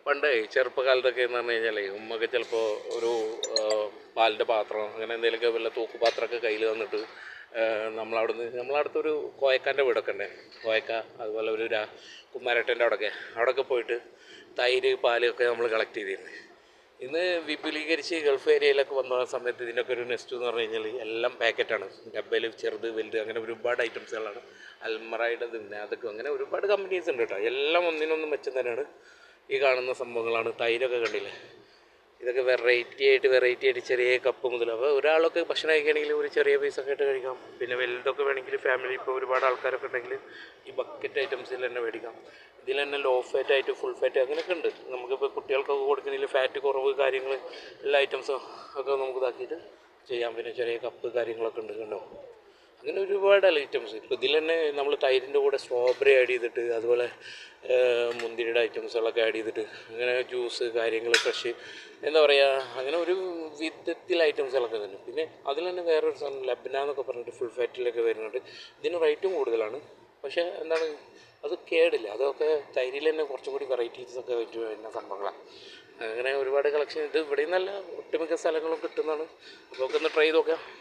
പണ്ടേ ചെറുപ്പകാലത്തൊക്കെ എന്ന് പറഞ്ഞു കഴിഞ്ഞാൽ ഉമ്മയൊക്കെ ചിലപ്പോൾ ഒരു പാലിൻ്റെ പാത്രം അങ്ങനെ എന്തെങ്കിലുമൊക്കെ വല്ല തൂക്കുപാത്രമൊക്കെ കയ്യിൽ തന്നിട്ട് നമ്മളടുത്തൊരു കോയക്കാൻ്റെ വീടൊക്കെ ഉണ്ട്. കോയക്ക അതുപോലെ ഒരു കുമാരേട്ടൻ്റെ അവിടെയൊക്കെ പോയിട്ട് തൈര് പാലൊക്കെ നമ്മൾ കളക്ട് ചെയ്തിരുന്നു. ഇന്ന് വിപുലീകരിച്ച് ഗൾഫ് ഏരിയയിലൊക്കെ വന്ന സമയത്ത് ഇതിൻ്റെയൊക്കെ ഒരു നെസ്റ്റ് എന്ന് പറഞ്ഞു കഴിഞ്ഞാൽ എല്ലാം പാക്കറ്റാണ്. ഡബ്ബയിൽ ചെറുത് വലുത് അങ്ങനെ ഒരുപാട് ഐറ്റംസുകളാണ്. അൽമറയുടെ ഇതിന് അതൊക്കെ അങ്ങനെ ഒരുപാട് കമ്പനീസ് ഉണ്ട് കേട്ടോ. എല്ലാം ഒന്നിനൊന്നും മെച്ചം തന്നെയാണ്. ഈ കാണുന്ന സംഭവങ്ങളാണ്. തൈരൊക്കെ കണ്ടില്ലേ, ഇതൊക്കെ വെറൈറ്റി ആയിട്ട് ചെറിയ കപ്പ് മുതൽ. അപ്പോൾ ഒരാളൊക്കെ ഭക്ഷണം കഴിക്കുകയാണെങ്കിൽ ഒരു ചെറിയ പീസൊക്കെ ആയിട്ട് കഴിക്കാം. പിന്നെ വലുതൊക്കെ വേണമെങ്കിൽ ഫാമിലി ഇപ്പോൾ ഒരുപാട് ആൾക്കാരൊക്കെ ഉണ്ടെങ്കിൽ ഈ ബക്കറ്റ് ഐറ്റംസിൽ തന്നെ മേടിക്കാം. ഇതിൽ തന്നെ ലോ ഫാറ്റ് ആയിട്ട് ഫുൾ ഫാറ്റ് അങ്ങനെയൊക്കെ ഉണ്ട്. നമുക്കിപ്പോൾ കുട്ടികൾക്കൊക്കെ കൊടുക്കുന്നതിൽ ഫാറ്റ് കുറവ് കാര്യങ്ങൾ എല്ലാ ഐറ്റംസും ഒക്കെ നമുക്ക് ഇതാക്കിയിട്ട് ചെയ്യാം. പിന്നെ ചെറിയ കപ്പ് കാര്യങ്ങളൊക്കെ ഉണ്ട് കണ്ടോ. അങ്ങനെ ഒരുപാട് ഐറ്റംസ്. ഇപ്പോൾ ഇതിൽ തന്നെ നമ്മൾ തൈരിൻ്റെ കൂടെ സ്ട്രോബെറി ആഡ് ചെയ്തിട്ട് അതുപോലെ മുന്തിരിയുടെ ഐറ്റംസുകളൊക്കെ ആഡ് ചെയ്തിട്ട് അങ്ങനെ ജ്യൂസ് കാര്യങ്ങൾ ഫ്രഷ് എന്താ പറയുക അങ്ങനെ ഒരു വിധത്തിൽ ഐറ്റംസുകളൊക്കെ തന്നെ. പിന്നെ അതിൽ തന്നെ വേറൊരു സാധനം ലബ്ന എന്നൊക്കെ പറഞ്ഞിട്ട് ഫുൾ ഫാറ്റിലൊക്കെ വരുന്നുണ്ട്. ഇതിന് റേറ്റും കൂടുതലാണ്. പക്ഷേ എന്താണ് അത് കേടില്ല. അതൊക്കെ തൈരിൽ തന്നെ കുറച്ചും കൂടി വെറൈറ്റീസൊക്കെ വെച്ച് വരുന്ന സംഭവങ്ങളാണ്. അങ്ങനെ ഒരുപാട് കളക്ഷൻ ഇത് ഇവിടെ നിന്നല്ല ഒട്ടുമിക്ക സ്ഥലങ്ങളും കിട്ടുന്നതാണ്. അപ്പോൾ ഒക്കെ ഒന്ന് ട്രൈ ചെയ്ത് നോക്കാം.